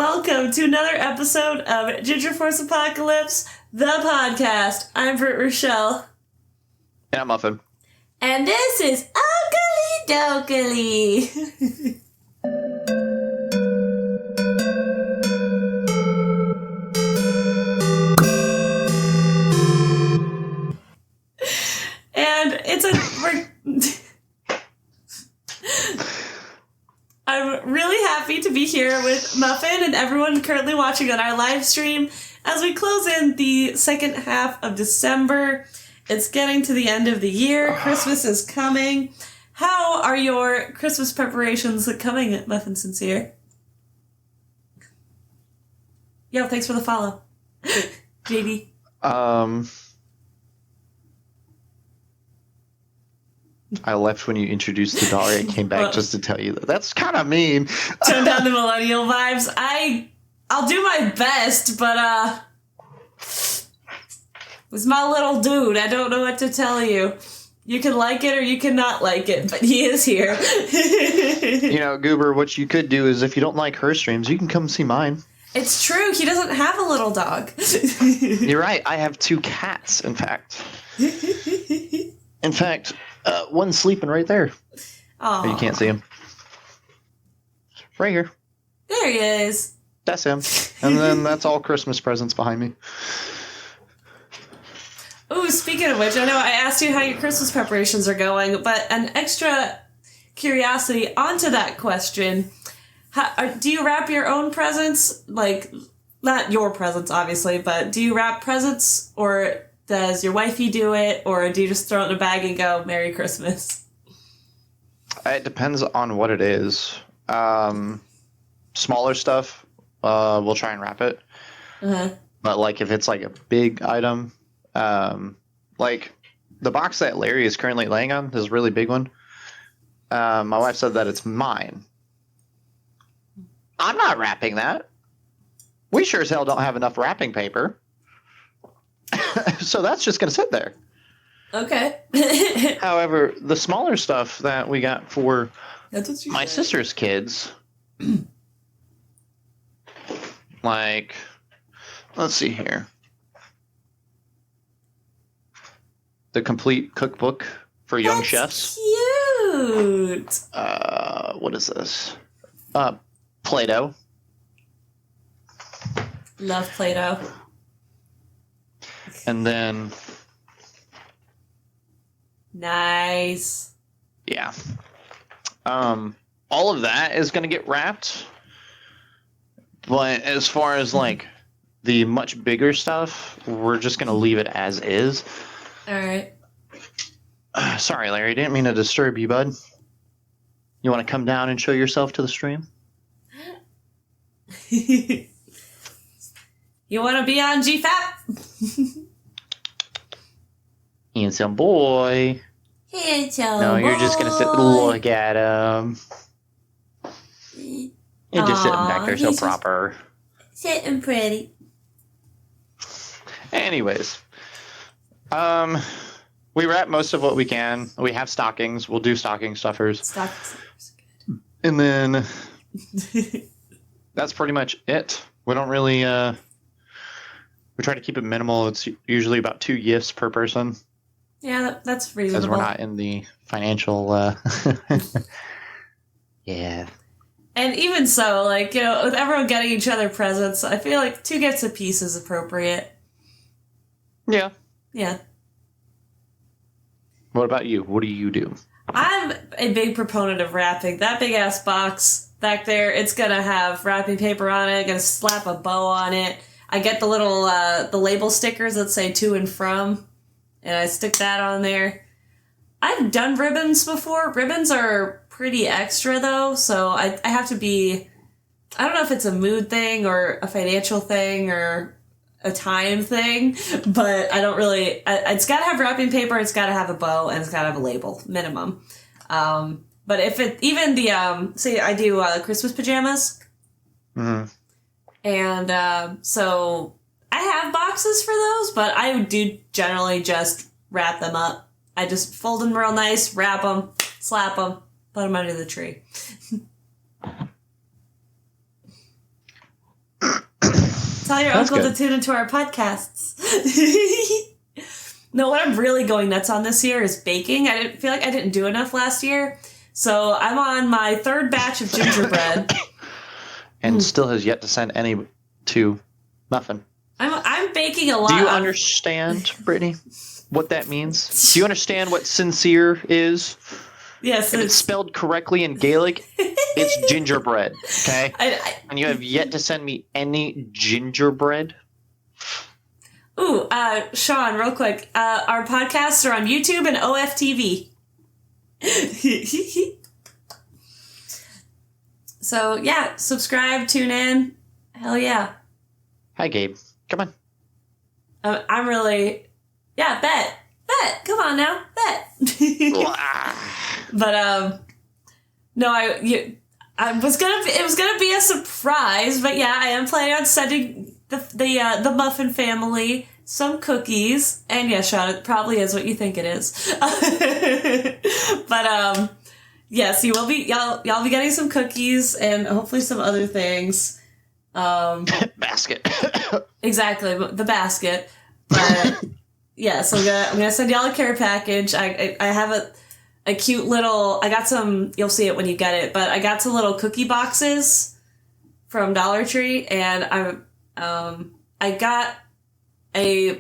Welcome to another episode of Ginger Force Apocalypse, the podcast. I'm Britt Rochelle. And I'm Muffin. And this is Oakley Dokley. And I'm really happy to be here with Muffin and everyone currently watching on our live stream as we close in the second half of December. It's getting to the end of the year. Christmas is coming. How are your Christmas preparations coming, Muffin Sincere? Yo, thanks for the follow. JD. I left when you introduced the dog. I came back just to tell you that. That's kind of mean. Tone down the millennial vibes. I'll do my best, but it's my little dude. I don't know what to tell you. You can like it or you cannot like it, but he is here. You know, Goober, what you could do is if you don't like her streams, you can come see mine. It's true. He doesn't have a little dog. You're right. I have 2 cats, in fact. One's sleeping right there. Oh, you can't see him. Right here. There he is. That's him. And then that's all Christmas presents behind me. Oh, speaking of which, I know I asked you how your Christmas preparations are going, but an extra curiosity onto that question. Do you wrap your own presents? Like, not your presents, obviously, but do you wrap presents, or does your wifey do it, or do you just throw it in a bag and go, Merry Christmas? It depends on what it is. Smaller stuff, we'll try and wrap it. Uh-huh. But, like, if it's, like, a big item, like, the box that Larry is currently laying on, this really big one, my wife said that it's mine. I'm not wrapping that. We sure as hell don't have enough wrapping paper. So that's just going to sit there. Okay. However, the smaller stuff that we got for my sister's kids, like, let's see here. The complete cookbook for young chefs. Cute. What is this? Play-Doh. Love Play-Doh. And then... Nice. Yeah. All of that is going to get wrapped. But as far as, like, the much bigger stuff, we're just going to leave it as is. All right. Sorry, Larry. Didn't mean to disturb you, bud. You want to come down and show yourself to the stream? You want to be on GFAP? Handsome boy. Handsome No, you're just going to sit and look at him. You're just sitting back there so proper. Sitting pretty. Anyways. We wrap most of what we can. We have stockings. We'll do stocking stuffers. Stocking stuffers, good. And then that's pretty much it. We don't really... we try to keep it minimal. It's usually about 2 gifts per person. Yeah, that's reasonable. Because we're not in the financial... Yeah. And even so, like, you know, with everyone getting each other presents, I feel like 2 gifts apiece is appropriate. Yeah. Yeah. What about you? What do you do? I'm a big proponent of wrapping. That big-ass box back there, it's going to have wrapping paper on it, going to slap a bow on it. I get the little, the label stickers that say to and from, and I stick that on there. I've done ribbons before. Ribbons are pretty extra, though, so I have to be... I don't know if it's a mood thing or a financial thing or a time thing, but I don't really... it's got to have wrapping paper, it's got to have a bow, and it's got to have a label, minimum. But if it... Even the... say I do Christmas pajamas. Mm-hmm. And so I have boxes for those, but I do generally just wrap them up. I just fold them real nice, wrap them, slap them, put them under the tree. Tell your That's uncle good. to tune into our podcasts. No, what I'm really going nuts on this year is baking. I didn't feel like I didn't do enough last year. So I'm on my third batch of gingerbread. And still has yet to send any to Muffin. I'm baking a lot. Do you understand, Brittany, what that means? Do you understand what sincere is? Yes. If it's spelled correctly in Gaelic, it's gingerbread, okay? And you have yet to send me any gingerbread? Ooh, Sean, real quick. Our podcasts are on YouTube and OFTV. So, yeah, subscribe, tune in. Hell yeah. Hi, Gabe. Come on. I'm really... Yeah, bet. Come on now. Bet. But, no, it was gonna be a surprise, but yeah, I am planning on sending the Muffin family some cookies. And yeah, Sean, it probably is what you think it is. But, yes, you will be, y'all be getting some cookies and hopefully some other things. Basket. Exactly, the basket. But yeah, so I'm gonna send y'all a care package. I have a cute little. I got some. You'll see it when you get it. But I got some little cookie boxes from Dollar Tree, and I got a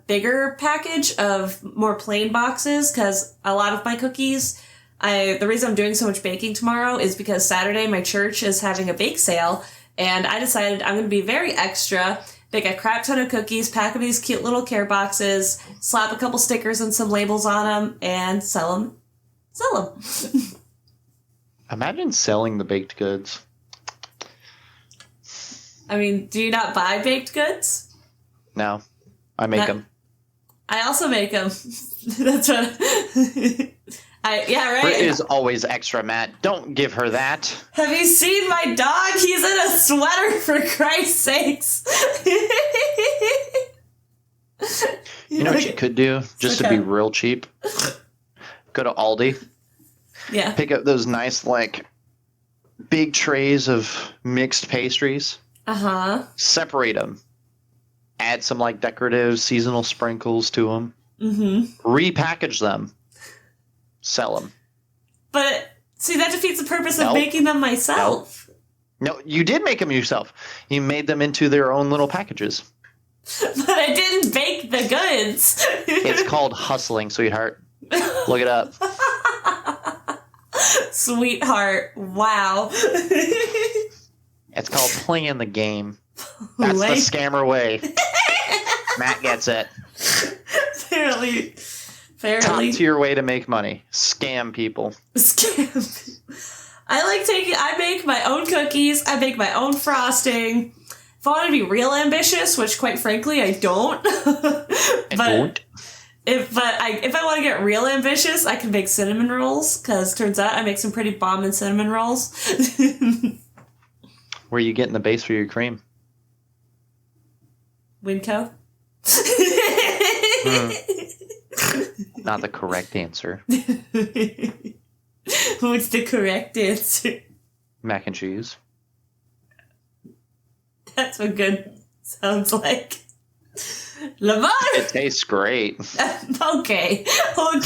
bigger package of more plain boxes because a lot of my cookies. The reason I'm doing so much baking tomorrow is because Saturday my church is having a bake sale, and I decided I'm going to be very extra, bake a crap ton of cookies, pack them in these cute little care boxes, slap a couple stickers and some labels on them, and sell them. Imagine selling the baked goods. I mean, do you not buy baked goods? No, I make them. I also make them. That's what... yeah, right? Britt is always extra, Matt. Don't give her that. Have you seen my dog? He's in a sweater, for Christ's sakes. You know what you could do, just to be real cheap? Go to Aldi. Yeah. Pick up those nice, big trays of mixed pastries. Uh-huh. Separate them. Add some, decorative seasonal sprinkles to them. Mm-hmm. Repackage them. Sell them. But, see, that defeats the purpose of making them myself. No, you did make them yourself. You made them into their own little packages. But I didn't bake the goods. It's called hustling, sweetheart. Look it up. Sweetheart. Wow. It's called playing the game. That's the scammer way. Matt gets it. Fairly. Top tier way to make money. Scam people. I make my own cookies. I make my own frosting. If I want to be real ambitious, which quite frankly I don't. If I want to get real ambitious, I can make cinnamon rolls, because turns out I make some pretty bombing cinnamon rolls. Where are you getting the base for your cream? Winco. Not the correct answer. What's the correct answer? Mac and cheese. That's what good sounds like. Lamar! It tastes great. Okay. Oh,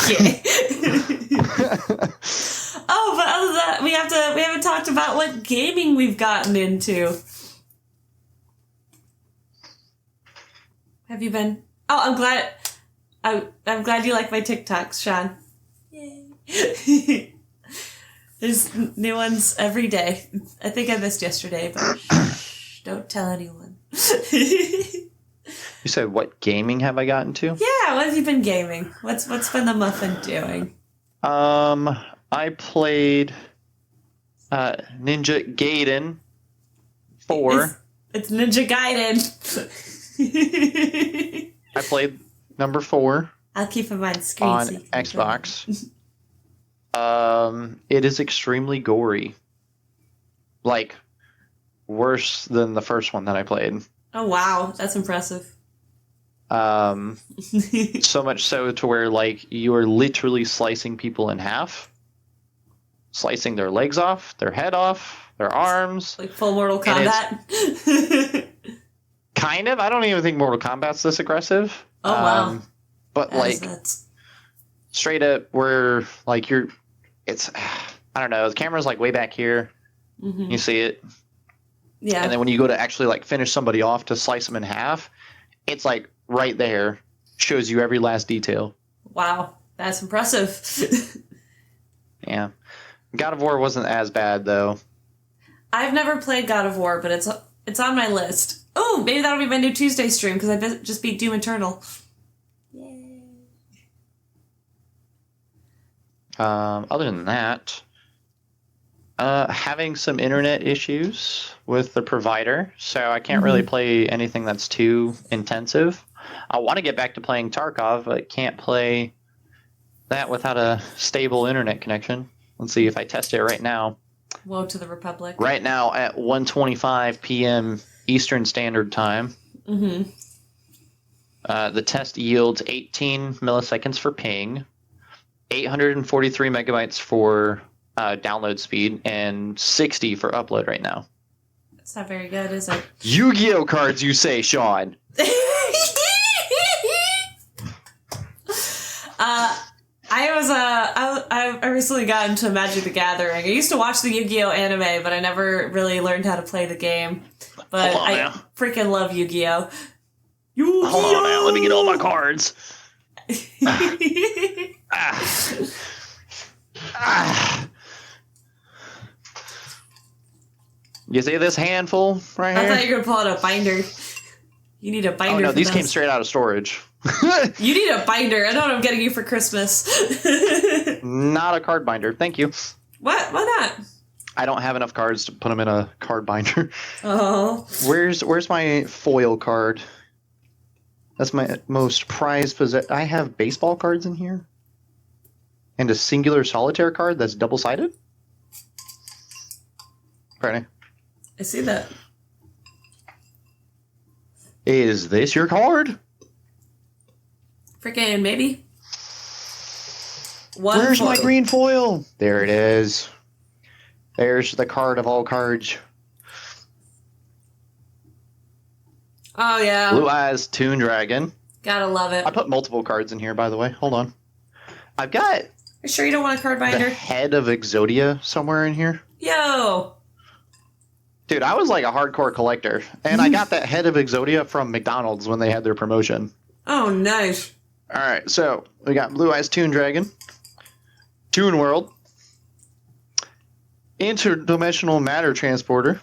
but other than that, we haven't talked about what gaming we've gotten into. Have you been? Oh, I'm glad you like my TikToks, Sean. Yay. There's new ones every day. I think I missed yesterday, but don't tell anyone. You said, what gaming have I gotten to? Yeah, what have you been gaming? What's been the Muffin doing? I played Ninja Gaiden 4. It's Ninja Gaiden. I played number 4. I'll keep in mind screen on Xbox. It is extremely gory. Worse than the first one that I played. Oh wow, that's impressive. So much so to where you are literally slicing people in half, slicing their legs off, their head off, their arms, like full Mortal Kombat. Kind of. I don't even think Mortal Kombat's this aggressive. Oh, wow. But like, straight up, where like it's, I don't know. The camera's like way back here. Mm-hmm. You see it. Yeah. And then when you go to actually like finish somebody off to slice them in half, it's like right there. Shows you every last detail. Wow, that's impressive. Yeah. God of War wasn't as bad though. I've never played God of War, but it's on my list. Oh, maybe that'll be my new Tuesday stream because I just beat Doom Eternal. Yay. Other than that, having some internet issues with the provider, so I can't really play anything that's too intensive. I want to get back to playing Tarkov, but can't play that without a stable internet connection. Let's see if I test it right now. Woe to the Republic. Right now at 1:25 p.m. Eastern Standard Time. Mm-hmm. The test yields 18 milliseconds for ping, 843 megabytes for download speed, and 60 for upload right now. That's not very good, is it? Yu-Gi-Oh cards, you say, Sean? I recently got into Magic the Gathering. I used to watch the Yu-Gi-Oh anime, but I never really learned how to play the game. But I freaking love Yu-Gi-Oh. Yu-Gi-Oh! Hold on now, let me get all my cards. You see this handful right here? I thought you were going to pull out a binder. You need a binder. Oh no, these came straight out of storage. You need a binder. I know what I'm getting you for Christmas. Not a card binder. Thank you. What? Why not? I don't have enough cards to put them in a card binder. Oh. Where's my foil card? That's my most prized possession. I have baseball cards in here. And a singular solitaire card that's double-sided. Ready? I see that. Is this your card? Freaking maybe. Where's my green foil? There it is. There's the card of all cards. Oh, yeah. Blue Eyes Toon Dragon. Gotta love it. I put multiple cards in here, by the way. Hold on. I've got... You sure you don't want a card binder? The head of Exodia somewhere in here. Yo! Dude, I was like a hardcore collector. And I got that head of Exodia from McDonald's when they had their promotion. Oh, nice. Alright, so we got Blue Eyes Toon Dragon. Toon World. Interdimensional Matter Transporter.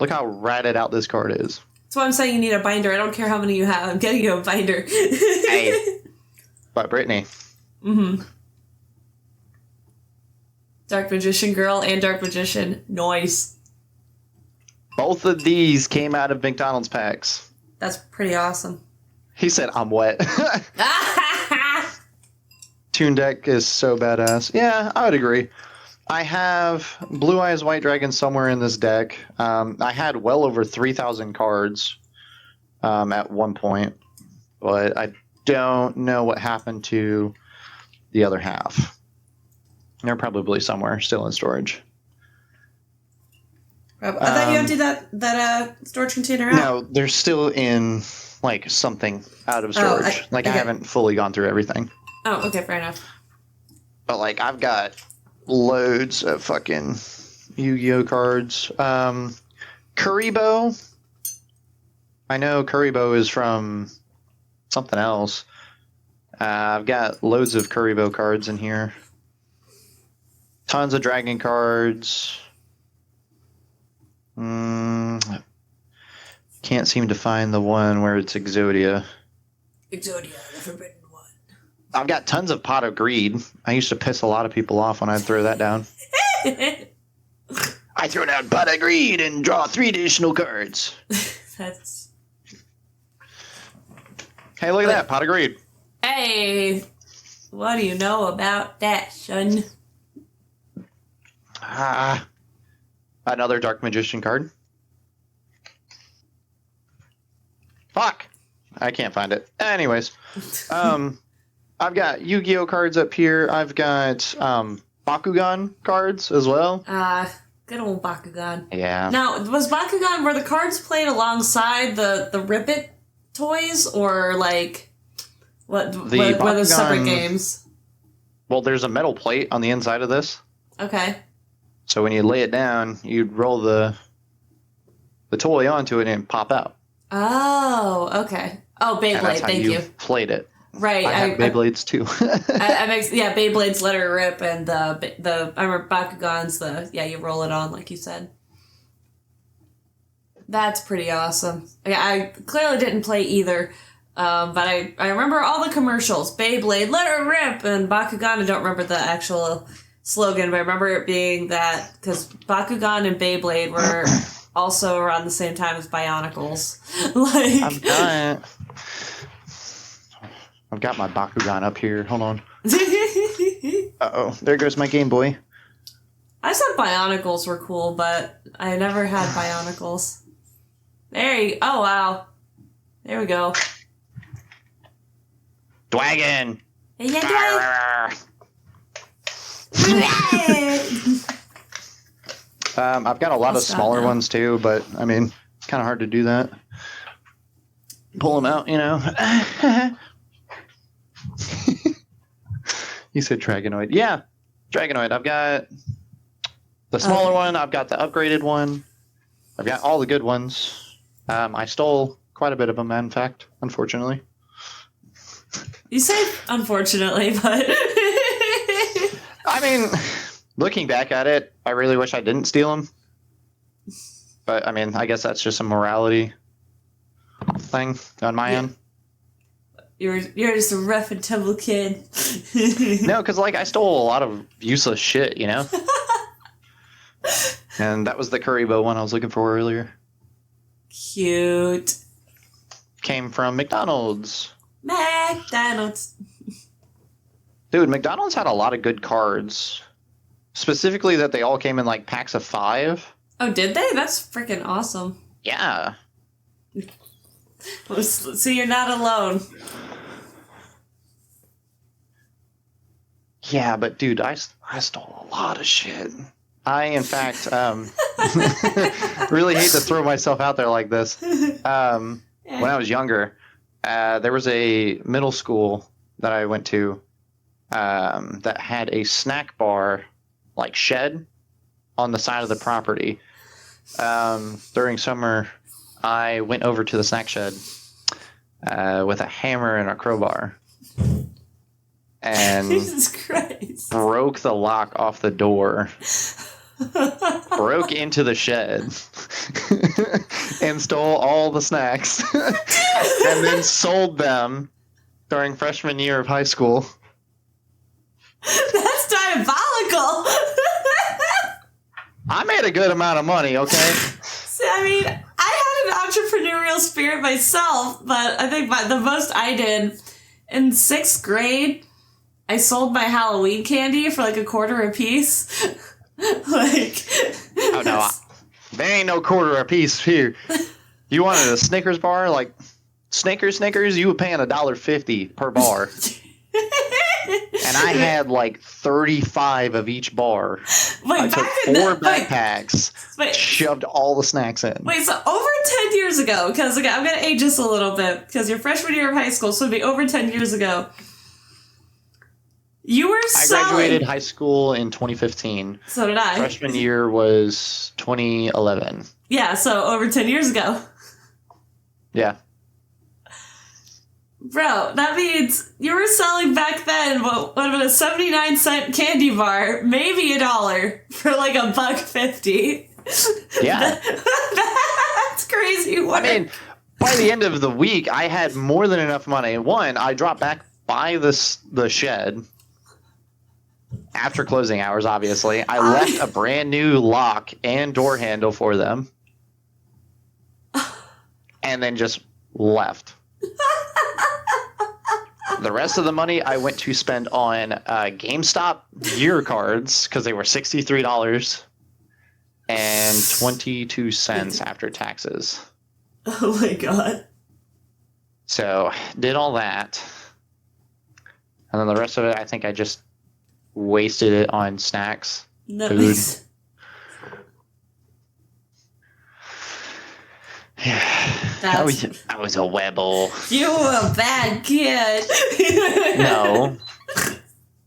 Look how ratted out this card is. That's why I'm saying you need a binder. I don't care how many you have. I'm getting you a binder. Hey. By Brittany. Mm-hmm. Dark Magician Girl and Dark Magician. Nice. Both of these came out of McDonald's packs. That's pretty awesome. He said, I'm wet. Toon deck is so badass. Yeah, I would agree. I have Blue Eyes White Dragon somewhere in this deck. I had well over 3,000 cards at one point, but I don't know what happened to the other half. They're probably somewhere still in storage. I thought you emptied that storage container out. No, they're still in like something out of storage. I haven't fully gone through everything. Oh, okay, fair enough. But like I've got loads of fucking Yu-Gi-Oh cards. Kuribo. I know Kuribo is from something else. I've got loads of Kuribo cards in here. Tons of dragon cards. Can't seem to find the one where it's Exodia. Exodia, the forbidden one. I've got tons of Pot of Greed. I used to piss a lot of people off when I'd throw that down. I throw down Pot of Greed and draw 3 additional cards. That's... Hey, look at that, Pot of Greed. Hey, what do you know about that, son? Another Dark Magician card. Fuck! I can't find it. Anyways, I've got Yu-Gi-Oh cards up here. I've got Bakugan cards as well. Good old Bakugan. Yeah. Now, was Bakugan, were the cards played alongside the Rip It toys, or like were those separate games? Well, there's a metal plate on the inside of this. Okay. So when you lay it down, you'd roll the toy onto it and pop out. Oh, okay. Oh, Beyblade, And that's how thank you. Played it. Right. I have Beyblades too. Beyblade's Let Her Rip, and the I remember Bakugan's you roll it on like you said. That's pretty awesome. I clearly didn't play either, but I remember all the commercials. Beyblade, Let Her Rip, and Bakugan. I don't remember the actual slogan, but I remember it being that because Bakugan and Beyblade were also around the same time as Bionicles. I've got my Bakugan up here. Hold on. Uh-oh. There goes my Game Boy. I said Bionicles were cool, but I never had Bionicles. Oh, wow. There we go. Dwagon! Yeah, I've got a lot of smaller ones too, but I mean, it's kind of hard to do that. Pull them out, you know. You said Dragonoid. Yeah, Dragonoid. I've got the smaller one. I've got the upgraded one. I've got all the good ones. I stole quite a bit of them, in fact, unfortunately. You say unfortunately, but... I mean, looking back at it, I really wish I didn't steal them. But, I mean, I guess that's just a morality thing on my end. You're just a rough and tumble kid. No, because, like, I stole a lot of useless shit, you know? And that was the curry bow one I was looking for earlier. Cute. Came from McDonald's. McDonald's. Dude, McDonald's had a lot of good cards. Specifically that they all came in, like, packs of 5. Oh, did they? That's freaking awesome. Yeah. So you're not alone. Yeah, but dude, I stole a lot of shit. I, in fact, really hate to throw myself out there like this. When I was younger, there was a middle school that I went to that had a snack bar, like shed, on the side of the property. During summer, I went over to the snack shed with a hammer and a crowbar. And Jesus Christ. Broke the lock off the door, broke into the shed, and stole all the snacks, and then sold them during freshman year of high school. That's diabolical. I made a good amount of money, okay? See, I mean, I had an entrepreneurial spirit myself, but I think the most I did in 6th grade, I sold my Halloween candy for like $0.25 a piece. Oh no, there ain't no $0.25 a piece here. You wanted a Snickers bar, like Snickers, you were paying $1.50 per bar. And I had like 35 of each bar. Wait, I took 4 backpacks, shoved all the snacks in. Wait, so over 10 years ago, because I'm going to age this a little bit, because your freshman year of high school, so it'd be over 10 years ago. You were selling... I graduated high school in 2015. So did I. Freshman year was 2011. Yeah, so over 10 years ago. Yeah. Bro, that means you were selling back then what would have been a 79-cent candy bar, maybe $1 for like $1.50. Yeah. That's crazy work. I mean, by the end of the week, I had more than enough money. One, I dropped back by the shed after closing hours, obviously. I left a brand new lock and door handle for them. And then just left. The rest of the money I went to spend on GameStop year cards because they were $63 and 22 cents after taxes. Oh my god. So, did all that. And then the rest of it, I think I just wasted it on snacks, food. I was a rebel. You were a bad kid. No.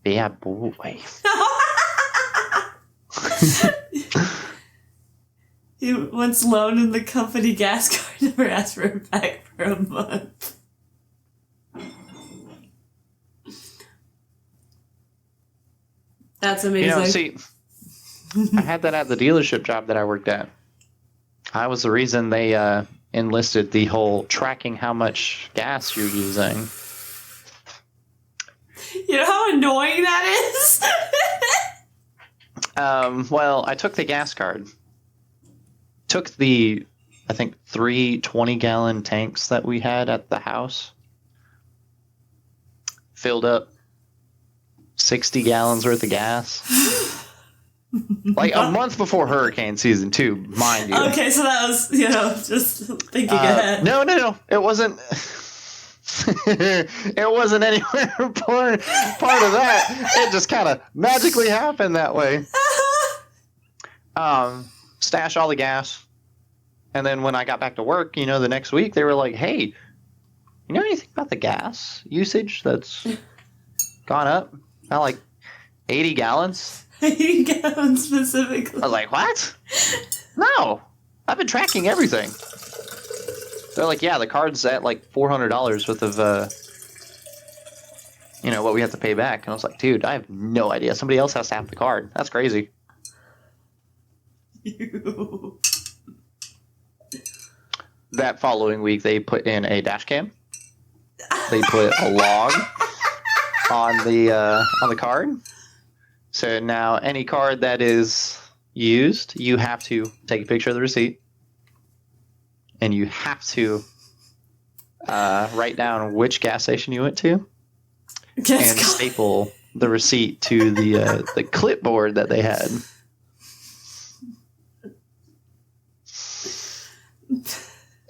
Yeah, boy. He once loaned in the company gas card, never asked for it back for a month. That's amazing. See, I had that at the dealership job that I worked at. I was the reason they enlisted the whole tracking how much gas you're using. You know how annoying that is? Well, I took the gas card. Took the, I think, 3 20-gallon tanks that we had at the house. Filled up 60 gallons worth of gas. Like a month before hurricane season 2, mind you. Okay, so that was, just thinking ahead. No. It wasn't. It wasn't anywhere part of that. It just kind of magically happened that way. Stash all the gas. And then when I got back to work, the next week, they were like, hey, you know anything about the gas usage that's gone up? About like 80 gallons? 80 gallons specifically. I was like, what? No. I've been tracking everything. They're like, yeah, the card's at like $400 worth of, what we have to pay back. And I was like, dude, I have no idea. Somebody else has to have the card. That's crazy. That following week, they put in a dash cam. They put a log on the card. So now any card that is used, you have to take a picture of the receipt. And you have to write down which gas station you went to. And staple the receipt to the clipboard that they had.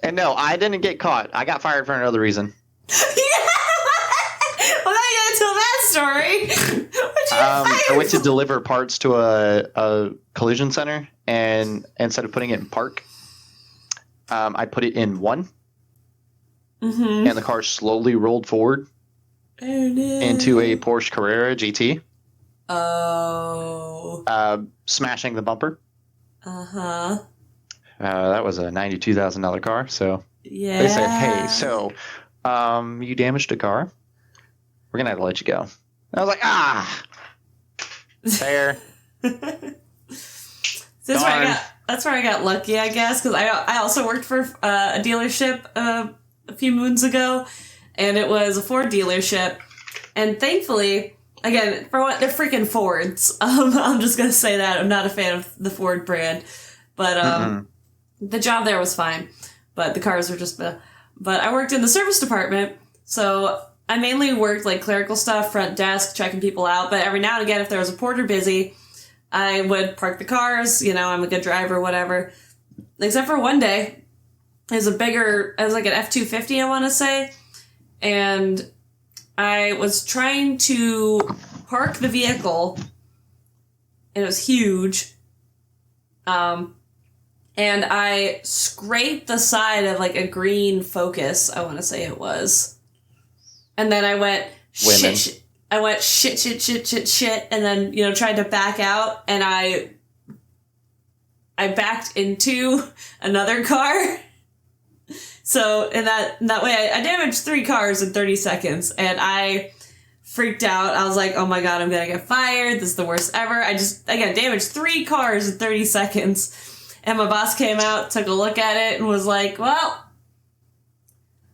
And no, I didn't get caught. I got fired for another reason. Well, now you gotta tell that story. I went to deliver parts to a collision center, and instead of putting it in park, I put it in 1. Mm-hmm. And the car slowly rolled forward into a Porsche Carrera GT. Oh. Smashing the bumper. Uh-huh. That was a $92,000 car, so yeah. They said, hey, so you damaged a car. We're going to have to let you go. And I was like, fair. That's where I got lucky, I guess, because I also worked for a dealership a few moons ago, and it was a Ford dealership. And thankfully, again, for what, they're freaking Fords. I'm just going to say that. I'm not a fan of the Ford brand. But the job there was fine. But the cars were just... But I worked in the service department, so I mainly worked like clerical stuff, front desk, checking people out. But every now and again, if there was a porter busy, I would park the cars. I'm a good driver, whatever. Except for one day, it was like an F-250, I want to say. And I was trying to park the vehicle, and it was huge. And I scraped the side of like a green Focus, I want to say it was. And then I went, shit, and then, tried to back out, and I backed into another car. So in that way, I damaged 3 cars in 30 seconds, and I freaked out. I was like, oh my God, I'm going to get fired. This is the worst ever. I damaged 3 cars in 30 seconds. And my boss came out, took a look at it, and was like, well,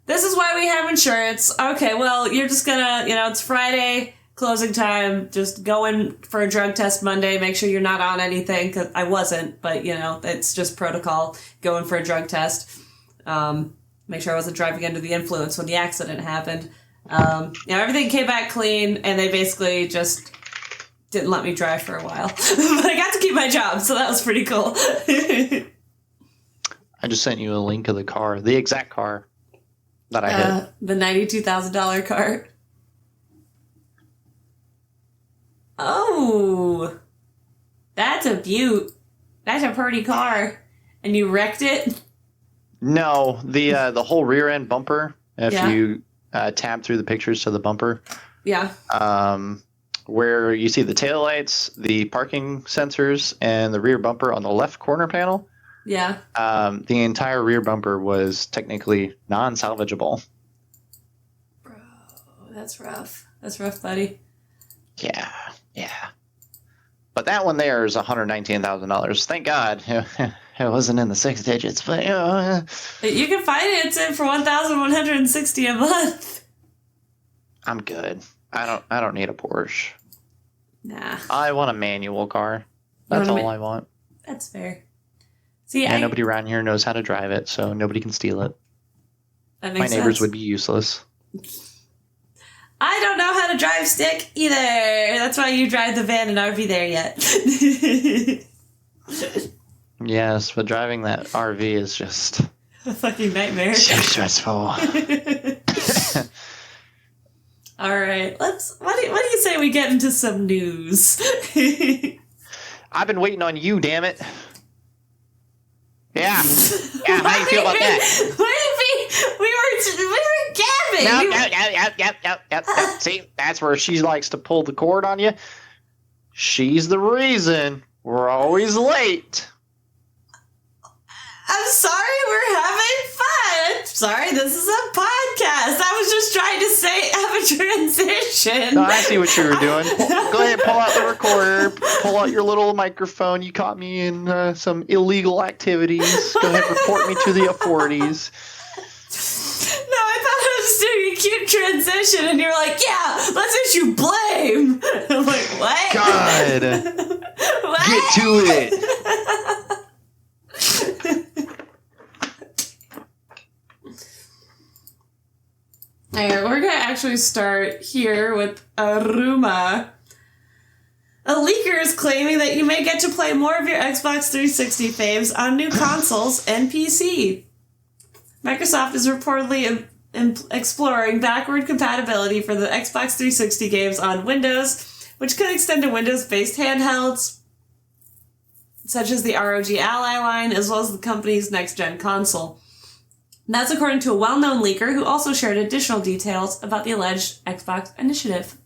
this is why we have insurance. Okay, well, you're just gonna, it's Friday, closing time, just go in for a drug test Monday, make sure you're not on anything, because I wasn't, but, it's just protocol, go in for a drug test, make sure I wasn't driving under the influence when the accident happened. Everything came back clean, and they basically just didn't let me drive for a while. But I got to keep my job, so that was pretty cool. I just sent you a link of the car, the exact car that I hit. The $92,000 car. Oh, that's a beaut. That's a pretty car. And you wrecked it? No, the whole rear end bumper. If Yeah. you tab through the pictures to the bumper, Yeah. where you see the taillights, the parking sensors, and the rear bumper on the left corner panel, Yeah. the entire rear bumper was technically non-salvageable. Bro, that's rough. That's rough, buddy. Yeah. But that one there is $119,000. Thank God it wasn't in the 6 digits. But You can finance it for $1,160 a month. I'm good. I don't need a Porsche. Nah. I want a manual car. That's all I want. That's fair. See, nobody around here knows how to drive it, so nobody can steal it. That makes My neighbors sense. would be useless. I don't know how to drive stick either. That's why you drive the van and RV there yet. Yes, but driving that RV is just a fucking nightmare. so stressful. All right, what do you say we get into some news? I've been waiting on you, damn it. Yeah, how do you feel about that? We were gabbing. Yep. See, that's where she likes to pull the cord on you. She's the reason we're always late. I'm sorry, we're having fun. Sorry, this is a podcast. I was just trying to have a transition. No, I see what you were doing. Go ahead, pull out the recorder, pull out your little microphone. You caught me in some illegal activities. Go ahead, report me to the authorities. No, I thought I was doing a cute transition, and you're like, yeah, let's issue blame. I'm like, what? God. What? Get to it. Alright, we're gonna actually start here with a rumor. A leaker is claiming that you may get to play more of your Xbox 360 faves on new consoles and PC. Microsoft is reportedly exploring backward compatibility for the Xbox 360 games on Windows, which could extend to Windows-based handhelds, such as the ROG Ally line, as well as the company's next-gen console. That's according to a well-known leaker who also shared additional details about the alleged Xbox initiative.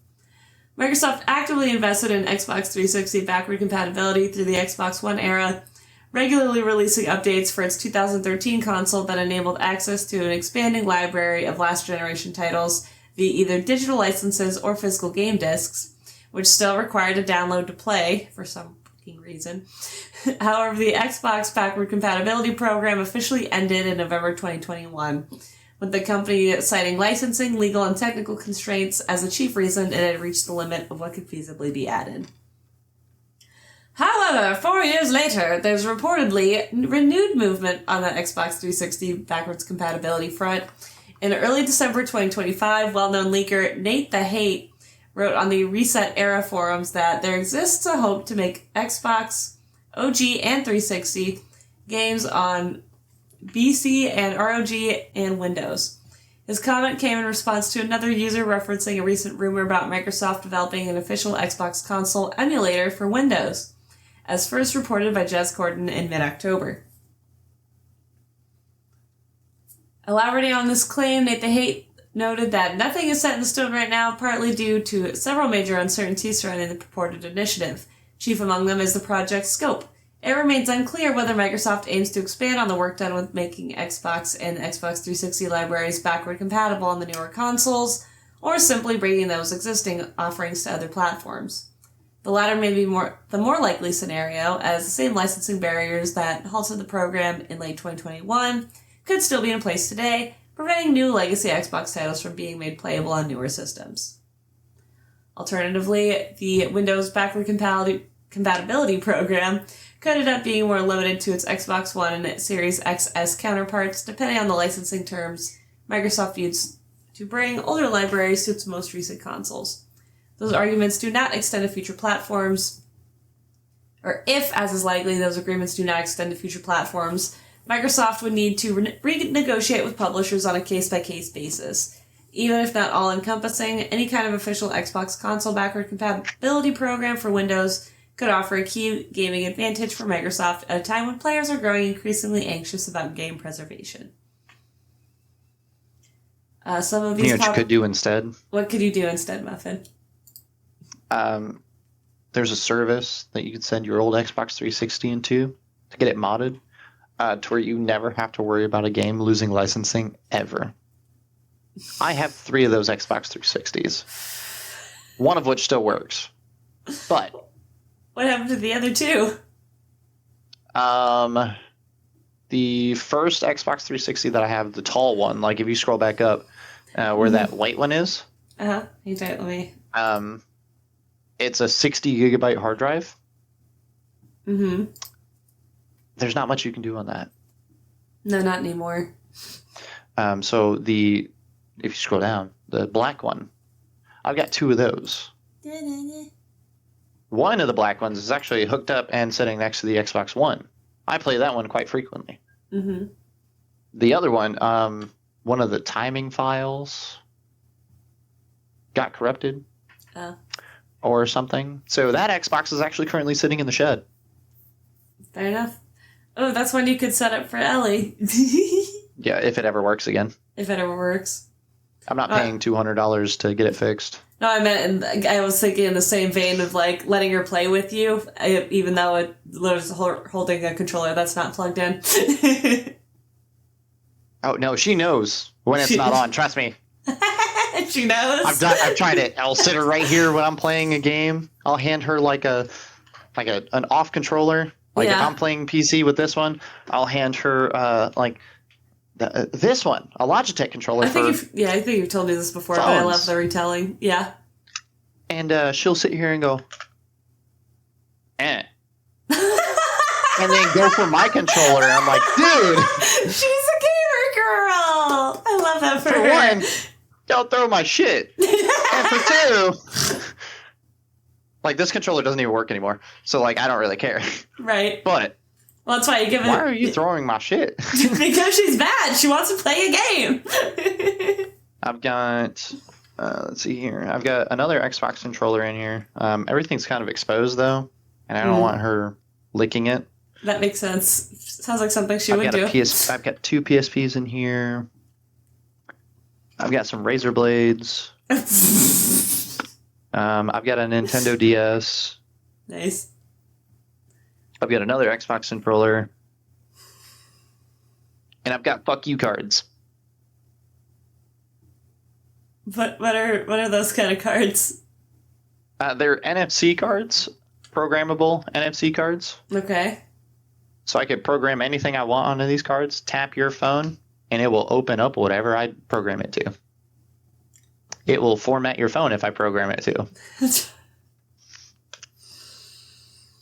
Microsoft actively invested in Xbox 360 backward compatibility through the Xbox One era, regularly releasing updates for its 2013 console that enabled access to an expanding library of last-generation titles via either digital licenses or physical game discs, which still required a download to play, for some reason. However, the Xbox backward compatibility program officially ended in November 2021, with the company citing licensing, legal, and technical constraints as the chief reason it had reached the limit of what could feasibly be added. However, 4 years later, there's reportedly renewed movement on the Xbox 360 backwards compatibility front. In early December 2025, well-known leaker Nate the Hate wrote on the Reset Era forums that there exists a hope to make Xbox, OG, and 360 games on BC and ROG and Windows. His comment came in response to another user referencing a recent rumor about Microsoft developing an official Xbox console emulator for Windows, as first reported by Jez Corden in mid-October. Elaborating on this claim, Nate the Hate noted that nothing is set in stone right now, partly due to several major uncertainties surrounding the purported initiative. Chief among them is the project's scope. It remains unclear whether Microsoft aims to expand on the work done with making Xbox and Xbox 360 libraries backward compatible on the newer consoles, or simply bringing those existing offerings to other platforms. The latter may be the more likely scenario, as the same licensing barriers that halted the program in late 2021 could still be in place today, preventing new legacy Xbox titles from being made playable on newer systems. Alternatively, the Windows backward compatibility program could end up being more limited to its Xbox One and its Series XS counterparts, depending on the licensing terms Microsoft used to bring older libraries to its most recent consoles. Those arguments do not extend to future platforms, or if, as is likely, those agreements do not extend to future platforms, Microsoft would need to renegotiate with publishers on a case-by-case basis. Even if not all-encompassing, any kind of official Xbox console backward compatibility program for Windows could offer a key gaming advantage for Microsoft at a time when players are growing increasingly anxious about game preservation. Some of these. You know what you could do instead? What could you do instead, Muffin? There's a service that you can send your old Xbox 360 into to get it modded, to where you never have to worry about a game losing licensing ever. I have 3 of those Xbox 360s, one of which still works. But what happened to the other 2? The first Xbox 360 that I have, the tall one, like if you scroll back up, where that white one is. You don't let me. It's a 60 gigabyte hard drive. Mm-hmm. There's not much you can do on that. No, not anymore. So if you scroll down, the black one, I've got 2 of those. One of the black ones is actually hooked up and sitting next to the Xbox One. I play that one quite frequently. Mm-hmm. The other one, one of the timing files got corrupted. Or something. So that Xbox is actually currently sitting in the shed. Fair enough. Oh, that's one you could set up for Ellie. Yeah, if it ever works again. If it ever works. I'm not paying $200 to get it fixed. No, I meant, and I was thinking in the same vein of like letting her play with you, even though it was holding a controller that's not plugged in. Oh no, she knows when it's not on. Trust me. She knows. I've tried it. I'll sit her right here when I'm playing a game. I'll hand her like an off controller. Like if I'm playing PC with this one, I'll hand her this one, a Logitech controller. I think you've told me this before, phones. but I love the retelling. Yeah. And she'll sit here and go, and then go for my controller. I'm like, dude, she's a gamer girl. I love that for her. One, don't throw my shit. And for 2, like this controller doesn't even work anymore. So like I don't really care. Right. But well, that's why you give it. Why are you throwing my shit? Because she's bad. She wants to play a game. I've got let's see here. I've got another Xbox controller in here. Everything's kind of exposed though, and I don't want her licking it. That makes sense. Sounds like something she would do. I've got 2 PSPs in here. I've got some razor blades. I've got a Nintendo DS. Nice. I've got another Xbox controller. And I've got fuck you cards. What are those kind of cards? They're NFC cards, programmable NFC cards. Okay. So I could program anything I want onto these cards, tap your phone, and it will open up whatever I program it to. It will format your phone if I program it to.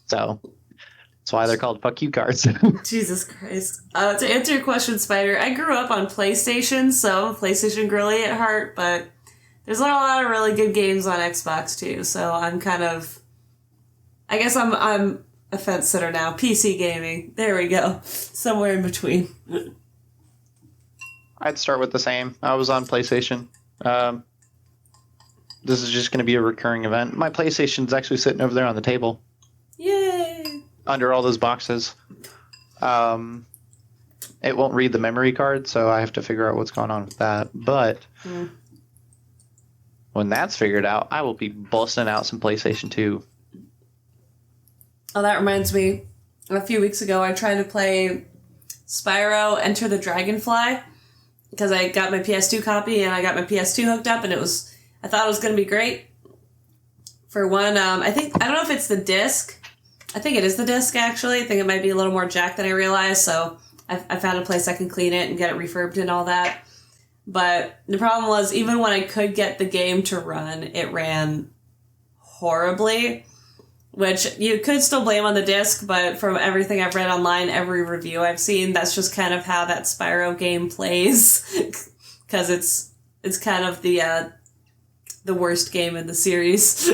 So that's why they're called fuck you cards. Jesus Christ. To answer your question, Spider, I grew up on PlayStation, so I'm a PlayStation girly at heart, but there's not a lot of really good games on Xbox too, so I'm kind of... I guess I'm a fence sitter now. PC gaming. There we go. Somewhere in between. I'd start with the same. I was on PlayStation. This is just going to be a recurring event. My PlayStation's actually sitting over there on the table. Yay! Under all those boxes. It won't read the memory card, so I have to figure out what's going on with that. But when that's figured out, I will be busting out some PlayStation 2. Oh, that reminds me. A few weeks ago, I tried to play Spyro Enter the Dragonfly because I got my PS2 copy and I got my PS2 hooked up, and I thought it was going to be great. For one, I don't know if it's the disc. I think it is the disc, actually. I think it might be a little more jacked than I realized, so I found a place I can clean it and get it refurbed and all that. But the problem was, even when I could get the game to run, it ran horribly, which you could still blame on the disc, but from everything I've read online, every review I've seen, that's just kind of how that Spyro game plays, because it's kind of the worst game in the series,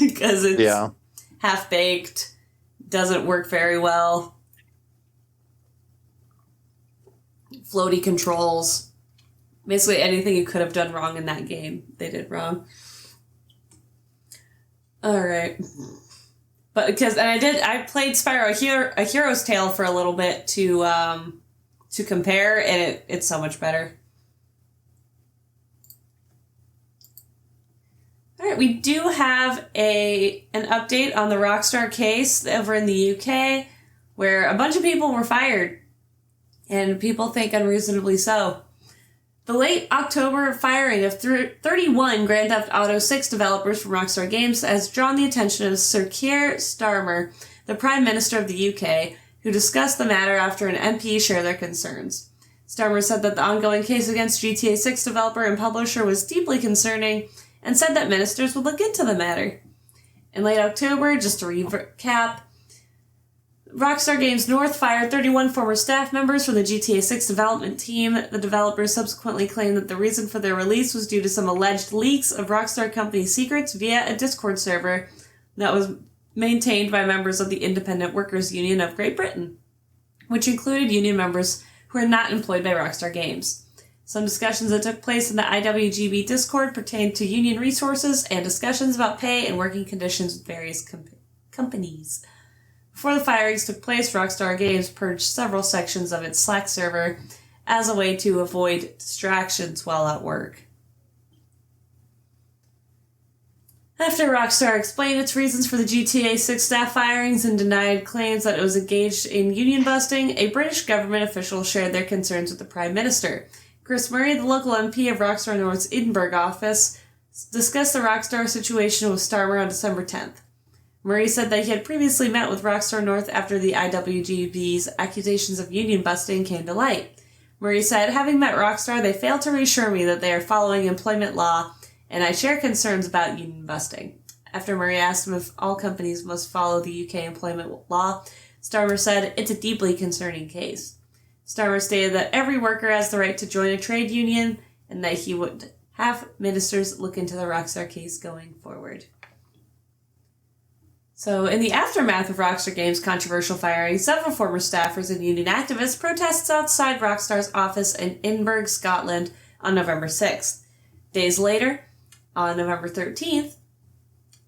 because it's half-baked, doesn't work very well, floaty controls, basically anything you could have done wrong in that game, they did wrong. Alright. I played Spyro a Hero's Tale for a little bit to compare, and it's so much better. All right, we do have an update on the Rockstar case over in the UK, where a bunch of people were fired, and people think unreasonably so. The late October firing of 31 Grand Theft Auto 6 developers from Rockstar Games has drawn the attention of Sir Keir Starmer, the Prime Minister of the UK, who discussed the matter after an MP shared their concerns. Starmer said that the ongoing case against GTA 6 developer and publisher was deeply concerning, and said that ministers would look into the matter. In late October, just to recap, Rockstar Games North fired 31 former staff members from the GTA 6 development team. The developers subsequently claimed that the reason for their release was due to some alleged leaks of Rockstar company secrets via a Discord server that was maintained by members of the Independent Workers' Union of Great Britain, which included union members who are not employed by Rockstar Games. Some discussions that took place in the IWGB Discord pertained to union resources and discussions about pay and working conditions with various companies. Before the firings took place, Rockstar Games purged several sections of its Slack server as a way to avoid distractions while at work. After Rockstar explained its reasons for the GTA 6 staff firings and denied claims that it was engaged in union busting, a British government official shared their concerns with the Prime Minister. Chris Murray, the local MP of Rockstar North's Edinburgh office, discussed the Rockstar situation with Starmer on December 10th. Murray said that he had previously met with Rockstar North after the IWGB's accusations of union busting came to light. Murray said, having met Rockstar, they failed to reassure me that they are following employment law, and I share concerns about union busting. After Murray asked him if all companies must follow the UK employment law, Starmer said, it's a deeply concerning case. Starmer stated that every worker has the right to join a trade union and that he would have ministers look into the Rockstar case going forward. So, in the aftermath of Rockstar Games' controversial firing, several former staffers and union activists protested outside Rockstar's office in Edinburgh, Scotland on November 6th. Days later, on November 13th,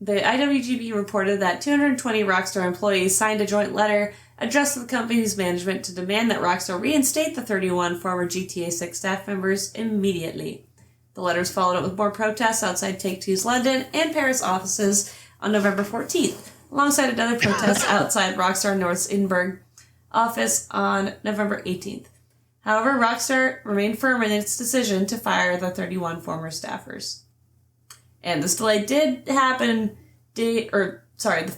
the IWGB reported that 220 Rockstar employees signed a joint letter addressed to the company's management to demand that Rockstar reinstate the 31 former GTA 6 staff members immediately. The letters followed up with more protests outside Take-Two's London and Paris offices on November 14th, alongside another protest outside Rockstar North's Edinburgh office on November 18th. However, Rockstar remained firm in its decision to fire the 31 former staffers. And this delay did happen, the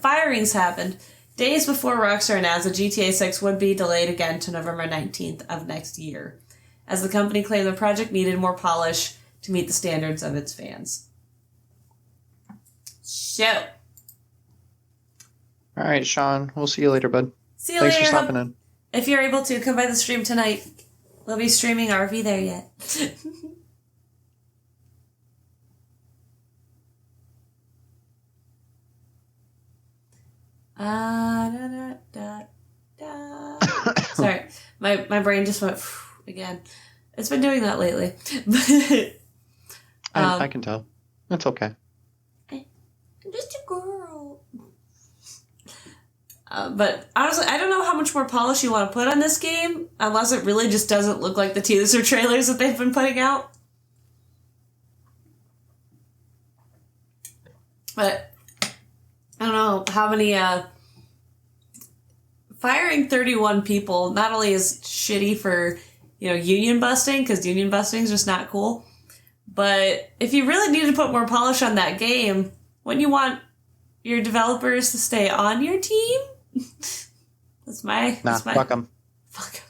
firings happened days before Rockstar announced that GTA 6 would be delayed again to November 19th of next year, as the company claimed the project needed more polish to meet the standards of its fans. So. All right, Sean. We'll see you later, bud. See you Thanks later. for stopping in. If you're able to, come by the stream tonight. We'll be streaming RV there yet. Sorry, my brain just went again. It's been doing that lately. I can tell. It's okay. I'm just a girl. But honestly, I don't know how much more polish you want to put on this game, unless it really just doesn't look like the teaser trailers that they've been putting out. But I don't know how many, firing 31 people not only is shitty for, union busting, because union busting is just not cool, but if you really need to put more polish on that game, wouldn't you want your developers to stay on your team? Fuck them. Fuck 'em.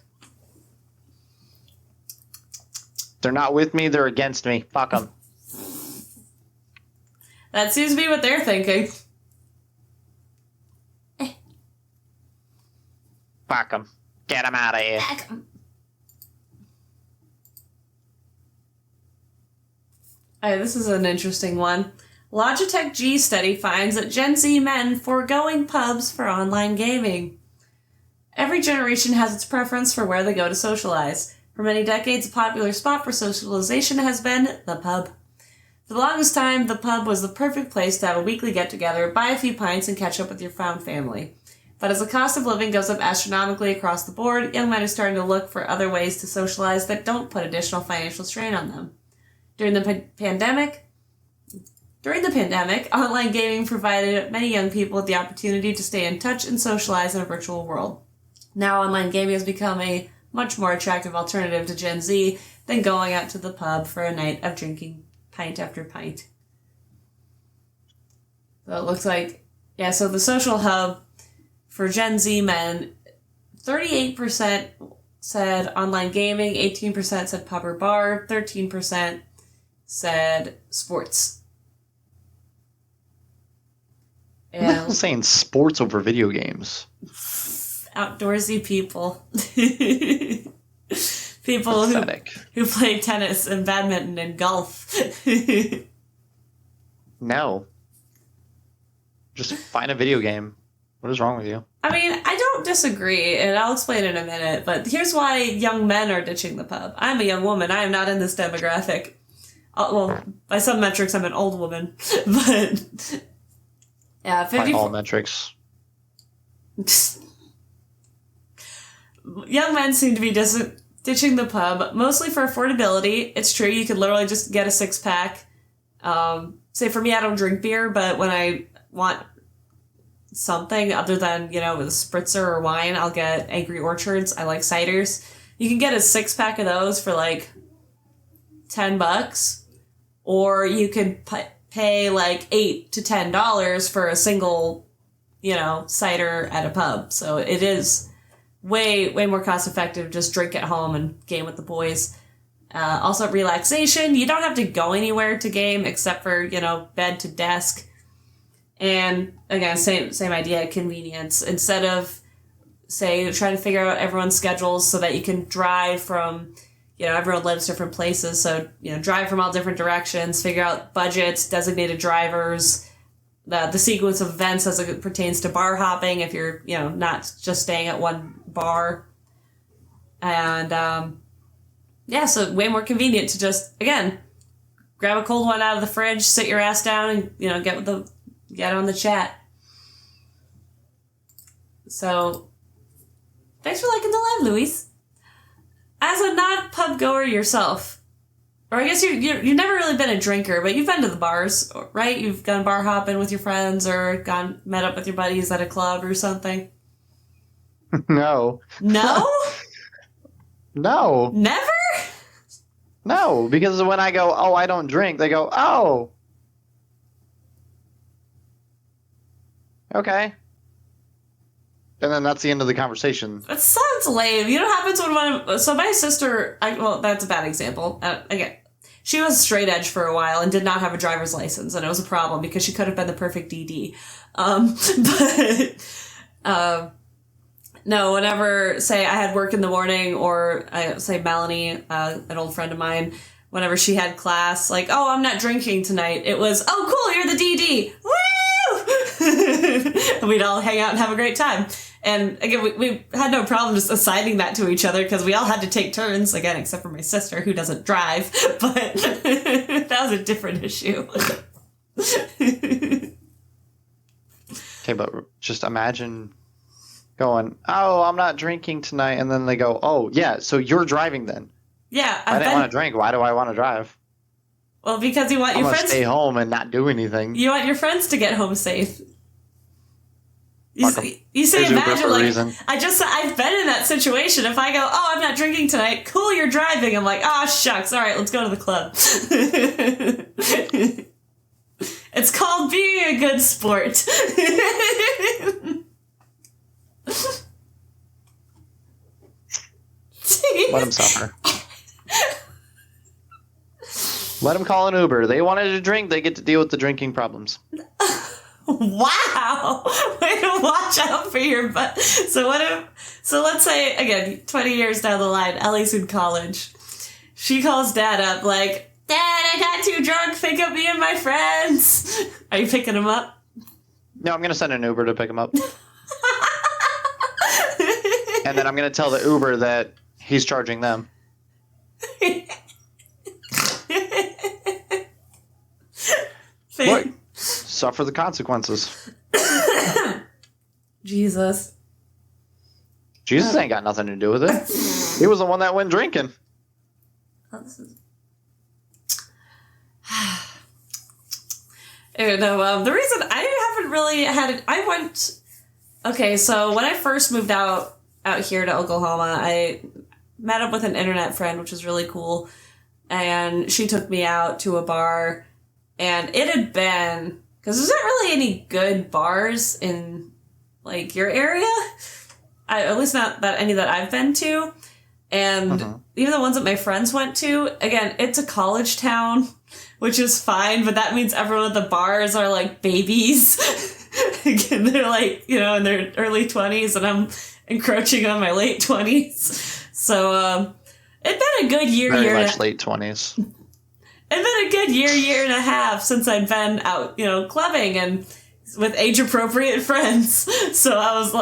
They're not with me, they're against me. Fuck them. That seems to be what they're thinking. Fuck them. Get them out of here. Alright, this is an interesting one. Logitech G study finds that Gen Z men foregoing pubs for online gaming. Every generation has its preference for where they go to socialize. For many decades, a popular spot for socialization has been the pub. For the longest time, the pub was the perfect place to have a weekly get-together, buy a few pints, and catch up with your found family. But as the cost of living goes up astronomically across the board, young men are starting to look for other ways to socialize that don't put additional financial strain on them. During the pandemic, online gaming provided many young people with the opportunity to stay in touch and socialize in a virtual world. Now online gaming has become a much more attractive alternative to Gen Z than going out to the pub for a night of drinking pint after pint. So it looks like, so the social hub for Gen Z men, 38% said online gaming, 18% said pub or bar, 13% said sports. And I'm saying sports over video games. Outdoorsy people. People who play tennis and badminton and golf. No. Just find a video game. What is wrong with you? I mean, I don't disagree, and I'll explain in a minute, but here's why young men are ditching the pub. I'm a young woman. I am not in this demographic. Well, by some metrics, I'm an old woman. But, yeah, 50... By all metrics. Young men seem to be ditching the pub, mostly for affordability. It's true, you could literally just get a six-pack. Say, for me, I don't drink beer, but when I want something other than, with a spritzer or wine, I'll get Angry Orchards. I like ciders. You can get a six-pack of those for, like, $10, or you could pay, like, $8 to $10 for a single, cider at a pub. So it is way more cost-effective. Just drink at home and game with the boys. Also, relaxation. You don't have to go anywhere to game except for, bed to desk. And again, same idea, convenience. Instead of, say, trying to figure out everyone's schedules so that you can drive from, everyone lives different places. So, drive from all different directions, figure out budgets, designated drivers, the sequence of events as it pertains to bar hopping if you're, not just staying at one bar. And, so way more convenient to just, again, grab a cold one out of the fridge, sit your ass down, and, get on the chat. So, thanks for liking the live, Luis. As a non-pub goer yourself, or I guess you've never really been a drinker, but you've been to the bars, right? You've gone bar hopping with your friends or met up with your buddies at a club or something. No. No? No. Never? No, because when I go, oh, I don't drink, they go, oh. Okay. And then that's the end of the conversation. That sounds lame. You know what happens when so my sister, that's a bad example. Again, she was straight edge for a while and did not have a driver's license, and it was a problem because she could have been the perfect DD. No, whenever, say, I had work in the morning, or say Melanie, an old friend of mine, whenever she had class, like, oh, I'm not drinking tonight, it was, oh, cool, you're the DD. Woo! And we'd all hang out and have a great time. And again, we had no problem just assigning that to each other because we all had to take turns, again, except for my sister who doesn't drive, but that was a different issue. Okay, but just imagine going, oh, I'm not drinking tonight, and then they go, oh, yeah, so you're driving then. Yeah. I didn't want to drink. Why do I want to drive? Well, because you want your friends to stay home and not do anything. You want your friends to get home safe. You say, Uber imagine, for a like, reason. I've been in that situation. If I go, oh, I'm not drinking tonight, cool, you're driving. I'm like, oh, shucks, all right, let's go to the club. It's called being a good sport. Let them suffer. Let them call an Uber. They wanted to drink, they get to deal with the drinking problems. Wow! Way to watch out for your butt. So let's say, again, 20 years down the line, Ellie's in college. She calls Dad up like, Dad, I got too drunk, pick up me and my friends. Are you picking him up? No, I'm going to send an Uber to pick him up. And then I'm going to tell the Uber that he's charging them. Look, suffer the consequences. Jesus. Jesus ain't got nothing to do with it. He was the one that went drinking. Oh, this is... No, the reason I haven't really had it, I went, okay, so when I first moved out here to Oklahoma, I met up with an internet friend, which was really cool, and she took me out to a bar, and it had been, because there's not really any good bars in, like, your area, at least not that any that I've been to, and even the ones that my friends went to, again, it's a college town, which is fine, but that means everyone at the bars are like babies. Again, they're like, you know, in their early 20s, and I'm encroaching on my late 20s. So, it's been a good year. Very much late 20s. It's been a good year and a half since I've been out, you know, clubbing and with age-appropriate friends. So I was,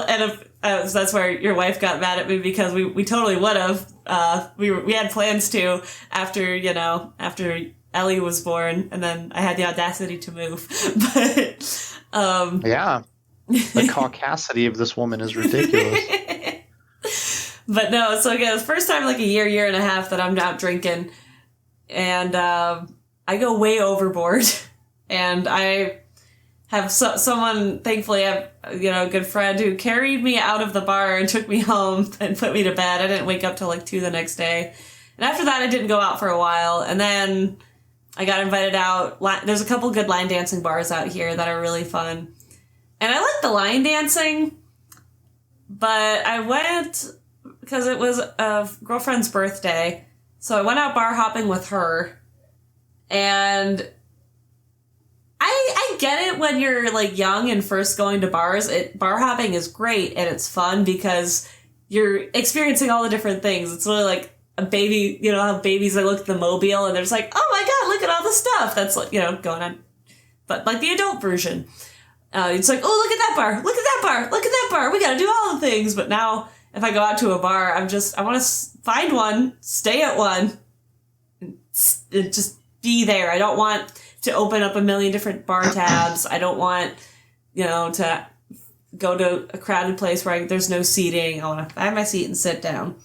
and that's where your wife got mad at me, because we totally would have. We had plans to after Ellie was born, and then I had the audacity to move. But yeah, the caucasity of this woman is ridiculous. But no, so again, it's the first time like a year and a half that I'm out drinking, and I go way overboard, and I have someone, thankfully, I have, you know, a good friend who carried me out of the bar and took me home and put me to bed. I didn't wake up till like 2 the next day, and after that, I didn't go out for a while, and then I got invited out. There's a couple good line dancing bars out here that are really fun. And I like the line dancing, but I went because it was a girlfriend's birthday. So I went out bar hopping with her. And I get it when you're like young and first going to bars. Bar hopping is great and it's fun because you're experiencing all the different things. It's really like a baby, you know, how babies, they look at the mobile and they're just like, oh my God, look at all the stuff that's, like, you know, going on. But like the adult version, it's like, oh, look at that bar, look at that bar, look at that bar. We got to do all the things. But now if I go out to a bar, I want to find one, stay at one, and just be there. I don't want to open up a million different bar tabs. I don't want, you know, to go to a crowded place where there's no seating. I want to find my seat and sit down.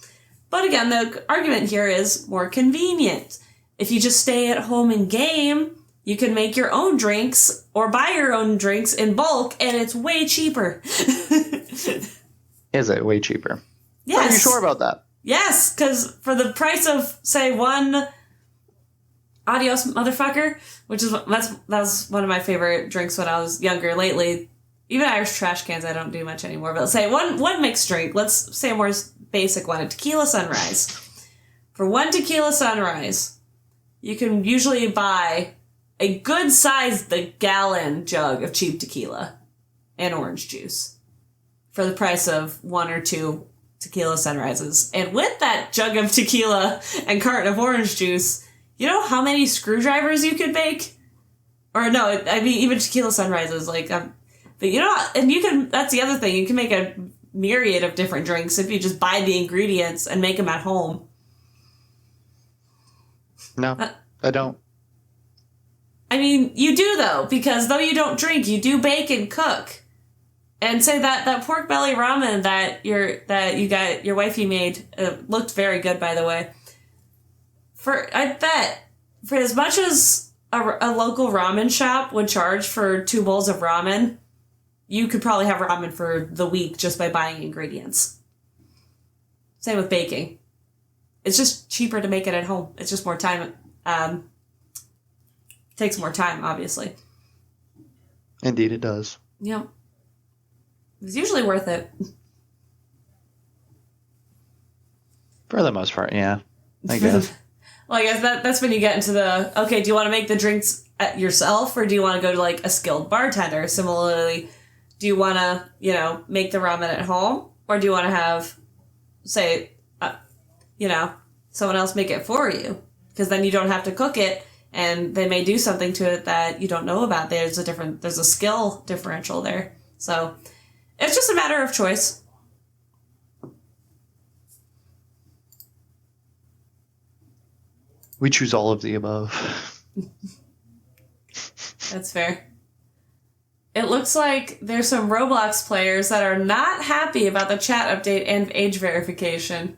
But again, the argument here is more convenient. If you just stay at home and game, you can make your own drinks or buy your own drinks in bulk, and it's way cheaper. Is it way cheaper? Yes. Are you sure about that? Yes, because for the price of, say, one Adios Motherfucker, which is that was one of my favorite drinks when I was younger. Lately, even Irish trash cans I don't do much anymore. But let's say one mixed drink. Let's say a more basic one, a tequila sunrise. For one tequila sunrise, you can usually buy a good-sized, gallon jug of cheap tequila and orange juice for the price of 1 or 2 tequila sunrises. And with that jug of tequila and carton of orange juice, you know how many screwdrivers you could make? Or no, I mean, even tequila sunrises, like, but you know, and you can, that's the other thing, you can make a myriad of different drinks if you just buy the ingredients and make them at home. No, I don't. I mean, you do though, because though you don't drink, you do bake and cook. And say that pork belly ramen that your wifey made looked very good, by the way. I bet for as much as a local ramen shop would charge for 2 bowls of ramen, you could probably have ramen for the week just by buying ingredients. Same with baking. It's just cheaper to make it at home. It's just more time. Takes more time, obviously. Indeed, it does. Yep. It's usually worth it. For the most part, yeah. I guess. Well, I guess that's when you get into the, okay, do you want to make the drinks yourself, or do you want to go to, like, a skilled bartender? Similarly, do you want to, you know, make the ramen at home, or do you want to have, say, you know, someone else make it for you? Because then you don't have to cook it, and they may do something to it that you don't know about. There's a skill differential there. So it's just a matter of choice. We choose all of the above. That's fair. It looks like there's some Roblox players that are not happy about the chat update and age verification.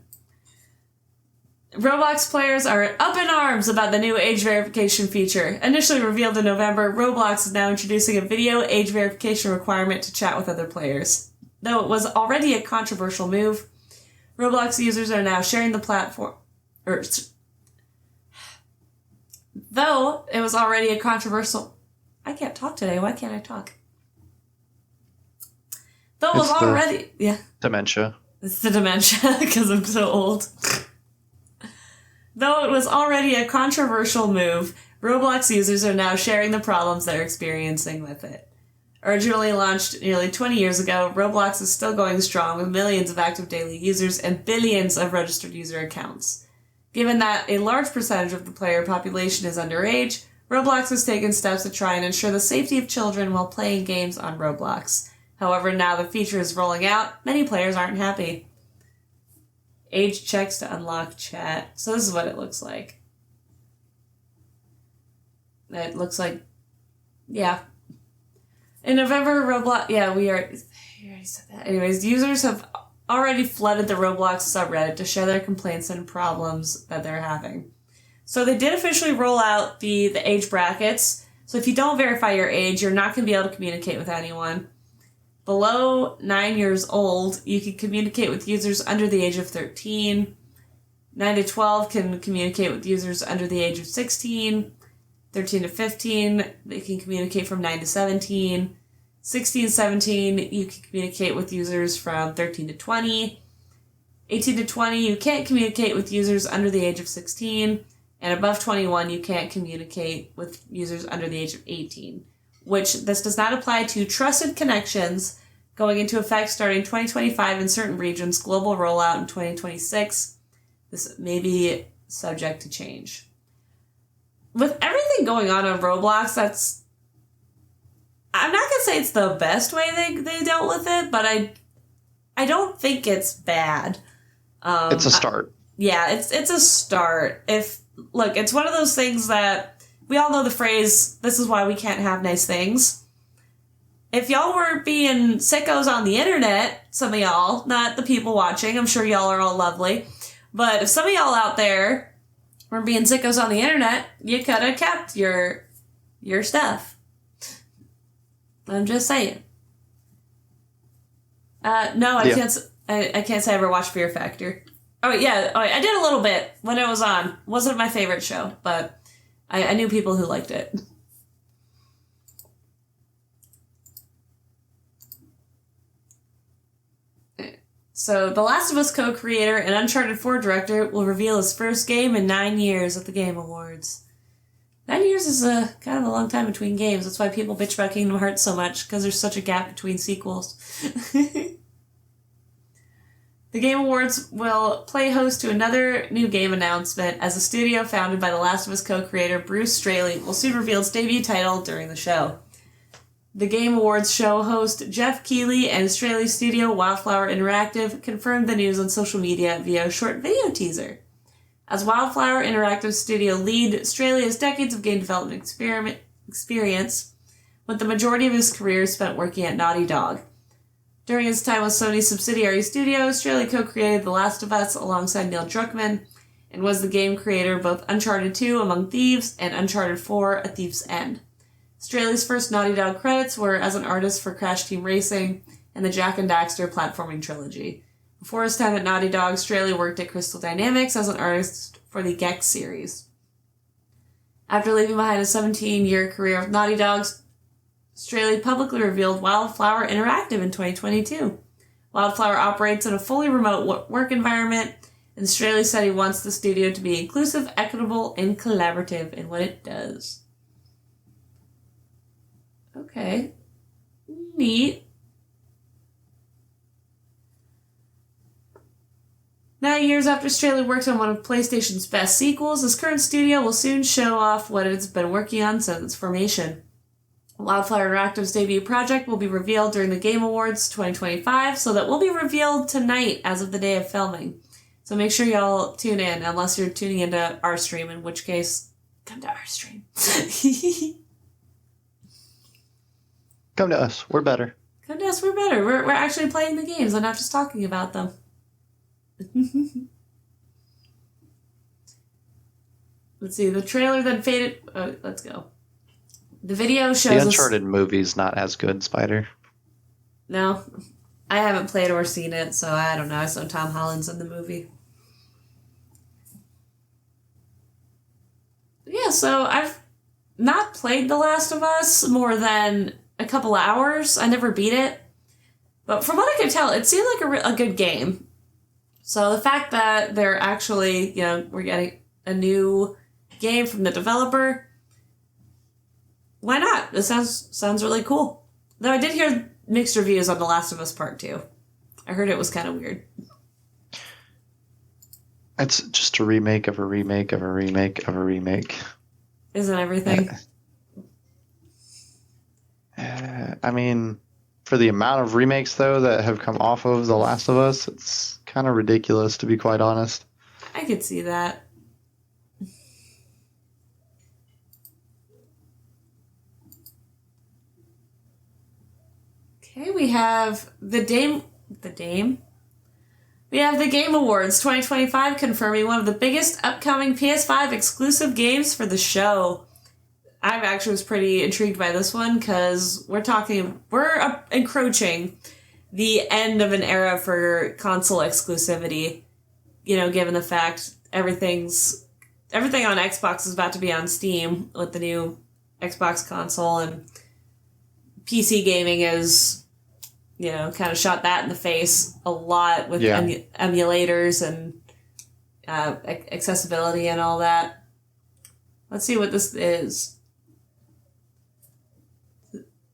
Roblox players are up in arms about the new age verification feature. Initially revealed in November, Roblox is now introducing a video age verification requirement to chat with other players. Though it was already a controversial move, Roblox users are now sharing the platform... Though it was already a controversial... I can't talk today. Why can't I talk? Though it was already... Yeah. Dementia. It's the dementia, because I'm so old. Though it was already a controversial move, Roblox users are now sharing the problems they're experiencing with it. Originally launched nearly 20 years ago, Roblox is still going strong with millions of active daily users and billions of registered user accounts. Given that a large percentage of the player population is underage, Roblox has taken steps to try and ensure the safety of children while playing games on Roblox. However, now the feature is rolling out, many players aren't happy. Age checks to unlock chat. So this is what it looks like. It looks like, yeah. In November, Roblox, yeah, we already said that. Anyways, users have already flooded the Roblox subreddit to share their complaints and problems that they're having. So they did officially roll out the age brackets. So if you don't verify your age, you're not going to be able to communicate with anyone. Below 9 years old, you can communicate with users under the age of 13. 9 to 12 can communicate with users under the age of 16. 13 to 15, they can communicate from 9 to 17. 16, 17, you can communicate with users from 13 to 20. 18 to 20, you can't communicate with users under the age of 16. And above 21, you can't communicate with users under the age of 18. Which this does not apply to trusted connections, going into effect starting 2025 in certain regions, global rollout in 2026. This may be subject to change. With everything going on Roblox, I'm not going to say it's the best way they dealt with it, but I don't think it's bad. It's a start. It's a start. Look, it's one of those things that we all know the phrase, this is why we can't have nice things. If y'all were being sickos on the internet, some of y'all, not the people watching, I'm sure y'all are all lovely, but if some of y'all out there were being sickos on the internet, you could have kept your stuff. I'm just saying. No, I can't say I ever watched Fear Factor. Oh, yeah, I did a little bit when it was on. Wasn't my favorite show, but I knew people who liked it. So, The Last of Us co-creator and Uncharted 4 director will reveal his first game in 9 years at the Game Awards. 9 years is kind of a long time between games. That's why people bitch about Kingdom Hearts so much, because there's such a gap between sequels. The Game Awards will play host to another new game announcement as a studio founded by The Last of Us co-creator Bruce Straley will soon reveal its debut title during the show. The Game Awards show host Jeff Keighley and Straley's studio Wildflower Interactive confirmed the news on social media via a short video teaser. As Wildflower Interactive studio lead, Straley has decades of game development experience, with the majority of his career spent working at Naughty Dog. During his time with Sony's subsidiary studio, Straley co-created The Last of Us alongside Neil Druckmann and was the game creator of both Uncharted 2 Among Thieves and Uncharted 4 A Thief's End. Straley's first Naughty Dog credits were as an artist for Crash Team Racing and the Jak and Daxter platforming trilogy. Before his time at Naughty Dog, Straley worked at Crystal Dynamics as an artist for the Gex series. After leaving behind a 17-year career with Naughty Dog, Straley publicly revealed Wildflower Interactive in 2022. Wildflower operates in a fully remote work environment, and Straley said he wants the studio to be inclusive, equitable, and collaborative in what it does. Okay. Neat. 9 years after Straley worked on one of PlayStation's best sequels, his current studio will soon show off what it's been working on since its formation. Wildflower Interactive's debut project will be revealed during the Game Awards 2025, so that will be revealed tonight as of the day of filming. So make sure y'all tune in, unless you're tuning into our stream, in which case, come to our stream. Come to us. We're better. Come to us. We're better. We're actually playing the games and not just talking about them. Let's see. The trailer then faded. Let's go. The video shows the Uncharted movie's not as good, Spider. No, I haven't played or seen it, so I don't know. I saw Tom Holland's in the movie. Yeah, so I've not played The Last of Us more than a couple hours. I never beat it. But from what I could tell, it seemed like a good game. So the fact that they're actually, we're getting a new game from the developer, why not? This sounds really cool. Though I did hear mixed reviews on The Last of Us Part 2. I heard it was kind of weird. It's just a remake of a remake of a remake of a remake. Isn't everything? I mean, for the amount of remakes, though, that have come off of The Last of Us, it's kind of ridiculous, to be quite honest. I could see that. Okay, we have We have the Game Awards 2025 confirming one of the biggest upcoming PS5 exclusive games for the show. I actually was pretty intrigued by this one because we're encroaching the end of an era for console exclusivity. Given the fact everything on Xbox is about to be on Steam with the new Xbox console, and PC gaming is, kind of shot that in the face a lot with emulators and accessibility and all that. Let's see what this is.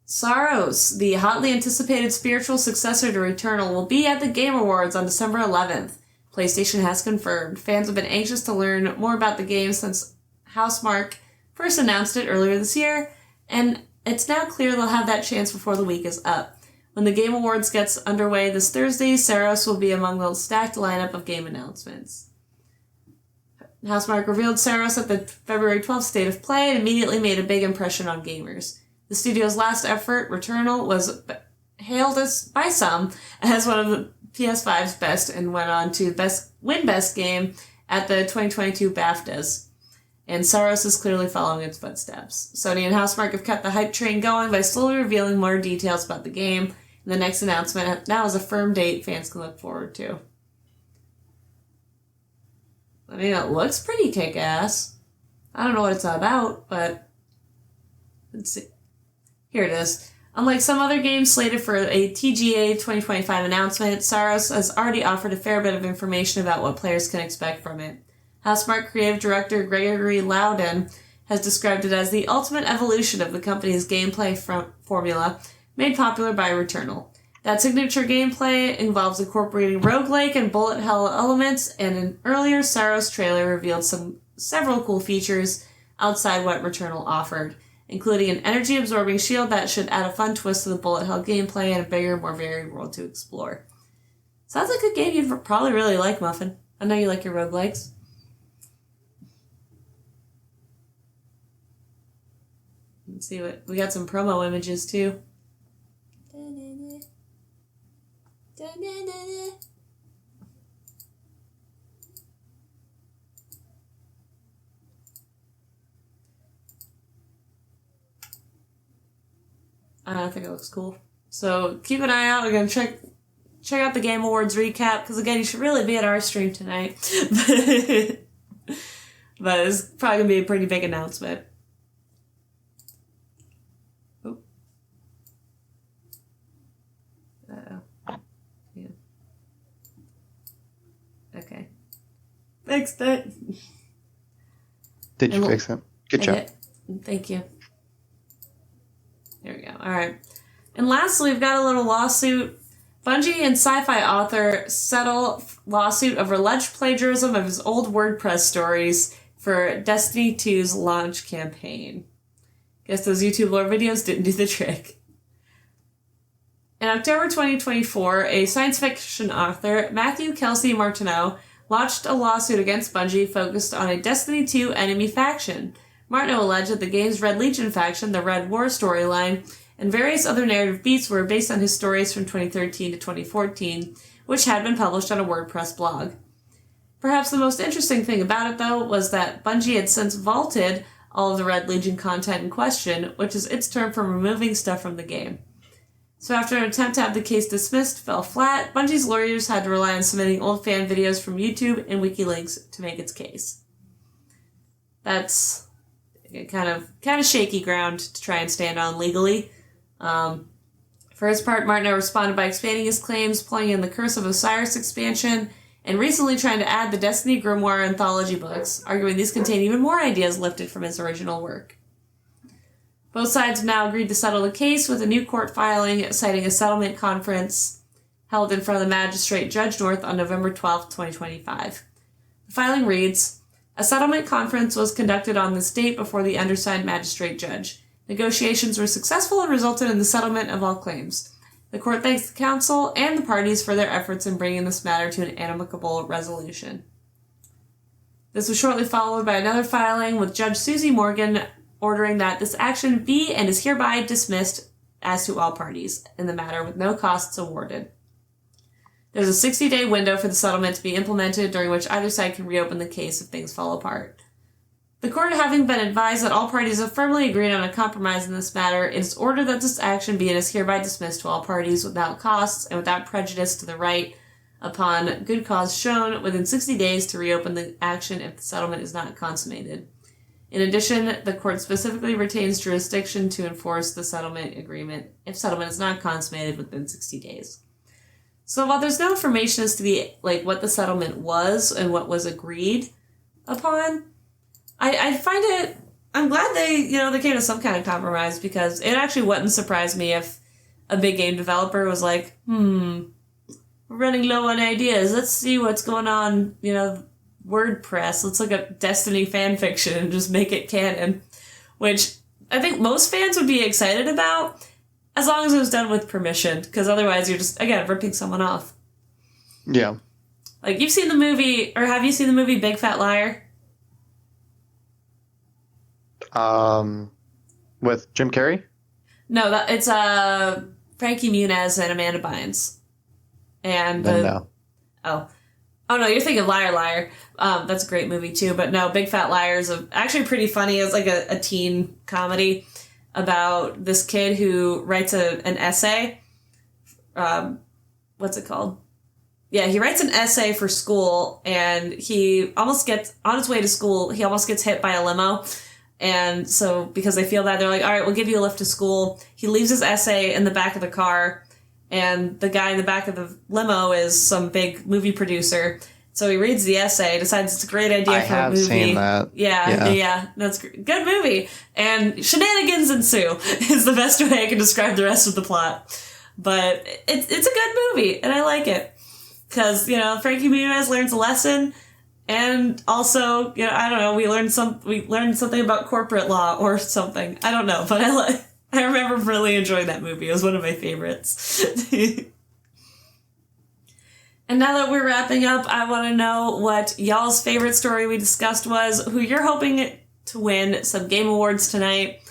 Saros, the hotly anticipated spiritual successor to Returnal, will be at the Game Awards on December 11th. PlayStation has confirmed. Fans have been anxious to learn more about the game since Housemarque first announced it earlier this year, and it's now clear they'll have that chance before the week is up. When the Game Awards gets underway this Thursday, Saros will be among the stacked lineup of game announcements. Housemarque revealed Saros at the February 12th State of Play and immediately made a big impression on gamers. The studio's last effort, Returnal, was hailed by some as one of the PS5's best and went on to win Best Game at the 2022 BAFTAs. And Saros is clearly following its footsteps. Sony and Housemarque have kept the hype train going by slowly revealing more details about the game, and the next announcement now has a firm date fans can look forward to. I mean, it looks pretty kick-ass. I don't know what it's about, but let's see. Here it is. Unlike some other games slated for a TGA 2025 announcement, Saros has already offered a fair bit of information about what players can expect from it. Housemarque creative director Gregory Loudon has described it as the ultimate evolution of the company's gameplay formula, made popular by Returnal. That signature gameplay involves incorporating roguelike and bullet hell elements, and an earlier Saros trailer revealed several cool features outside what Returnal offered, including an energy-absorbing shield that should add a fun twist to the bullet hell gameplay and a bigger, more varied world to explore. Sounds like a game you'd probably really like, Muffin. I know you like your roguelikes. Let's see what... We got some promo images, too. I think it looks cool. So keep an eye out. We're going to check out the Game Awards recap, because again, you should really be at our stream tonight. But it's probably going to be a pretty big announcement. Oh. Uh-oh. Yeah. Okay. Fixed it. Did you fix it? Good job. Thank you. There we go. All right. And lastly, we've got a little lawsuit. Bungie and sci-fi author settle lawsuit over alleged plagiarism of his old WordPress stories for Destiny 2's launch campaign. Guess those YouTube lore videos didn't do the trick. In October 2024, a science fiction author, Matthew Kelsey Martineau, launched a lawsuit against Bungie focused on a Destiny 2 enemy faction. Martineau alleged that the game's Red Legion faction, the Red War storyline, and various other narrative beats were based on his stories from 2013 to 2014, which had been published on a WordPress blog. Perhaps the most interesting thing about it, though, was that Bungie had since vaulted all of the Red Legion content in question, which is its term for removing stuff from the game. So after an attempt to have the case dismissed fell flat, Bungie's lawyers had to rely on submitting old fan videos from YouTube and WikiLeaks to make its case. That's kind of shaky ground to try and stand on legally. For his part, Martineau responded by expanding his claims, pulling in the Curse of Osiris expansion, and recently trying to add the Destiny Grimoire anthology books, arguing these contain even more ideas lifted from his original work. Both sides have now agreed to settle the case with a new court filing citing a settlement conference held in front of the magistrate Judge North on November 12, 2025. The filing reads, "A settlement conference was conducted on this date before the undersigned magistrate judge. Negotiations were successful and resulted in the settlement of all claims. The court thanks the counsel and the parties for their efforts in bringing this matter to an amicable resolution." This was shortly followed by another filing with Judge Susie Morgan ordering that this action be and is hereby dismissed as to all parties in the matter with no costs awarded. There's a 60-day window for the settlement to be implemented, during which either side can reopen the case if things fall apart. The court, having been advised that all parties have firmly agreed on a compromise in this matter, it is ordered that this action be and is hereby dismissed to all parties without costs and without prejudice to the right, upon good cause shown, within 60 days to reopen the action if the settlement is not consummated. In addition, the court specifically retains jurisdiction to enforce the settlement agreement if settlement is not consummated within 60 days. So while there's no information as to what the settlement was and what was agreed upon, I find it, I'm glad they came to some kind of compromise, because it actually wouldn't surprise me if a big game developer was like, we're running low on ideas. Let's see what's going on, WordPress. Let's look up Destiny fanfiction and just make it canon, which I think most fans would be excited about, as long as it was done with permission, because otherwise you're just, again, ripping someone off. Yeah. Like, you've seen the movie, or have you seen the movie Big Fat Liar? With Jim Carrey? No, it's Frankie Muniz and Amanda Bynes. And No. Oh no, you're thinking Liar Liar. That's a great movie too. But no, Big Fat Liar is actually pretty funny. It's like a teen comedy about this kid who writes an essay. What's it called? Yeah, he writes an essay for school, and he almost gets, on his way to school, he almost gets hit by a limo. And so, because they feel bad, they're like, all right, we'll give you a lift to school. He leaves his essay in the back of the car, and the guy in the back of the limo is some big movie producer. So he reads the essay, decides it's a great idea for a movie. I have seen that. Yeah, that's a good movie. And shenanigans ensue is the best way I can describe the rest of the plot. But it's a good movie, and I like it. Because, Frankie Muniz learns a lesson, and also, I don't know, we learned something about corporate law or something. I don't know, but I remember really enjoying that movie. It was one of my favorites. And now that we're wrapping up, I want to know what y'all's favorite story we discussed was, who you're hoping to win some Game Awards tonight,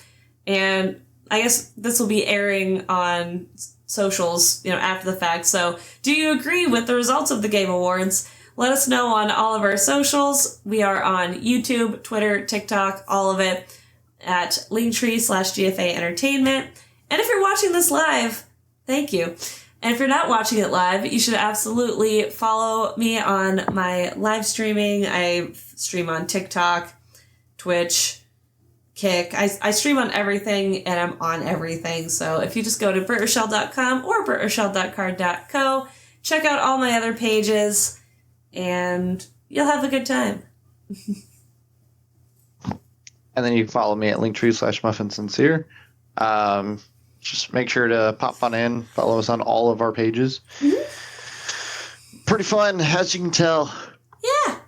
and I guess this will be airing on socials, after the fact. So, do you agree with the results of the Game Awards? Let us know on all of our socials. We are on YouTube, Twitter, TikTok, all of it, at Linktree/GFA Entertainment. And if you're watching this live, thank you. And if you're not watching it live, you should absolutely follow me on my live streaming. I stream on TikTok, Twitch, Kick. I stream on everything, and I'm on everything. So if you just go to BritRochelle.com or BritRochelle.card.co, check out all my other pages, and you'll have a good time. And then you can follow me at Linktree/MuffinSincere. Just make sure to pop on in, follow us on all of our pages. Mm-hmm. Pretty fun, as you can tell. Yeah.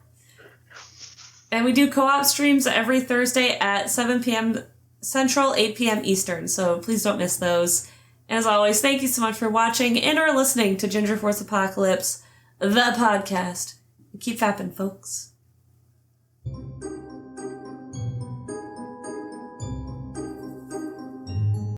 And we do co-op streams every Thursday at 7 p.m. Central, 8 p.m. Eastern, so please don't miss those. And as always, thank you so much for watching and or listening to Ginger Force Apocalypse, the podcast. Keep fapping, folks.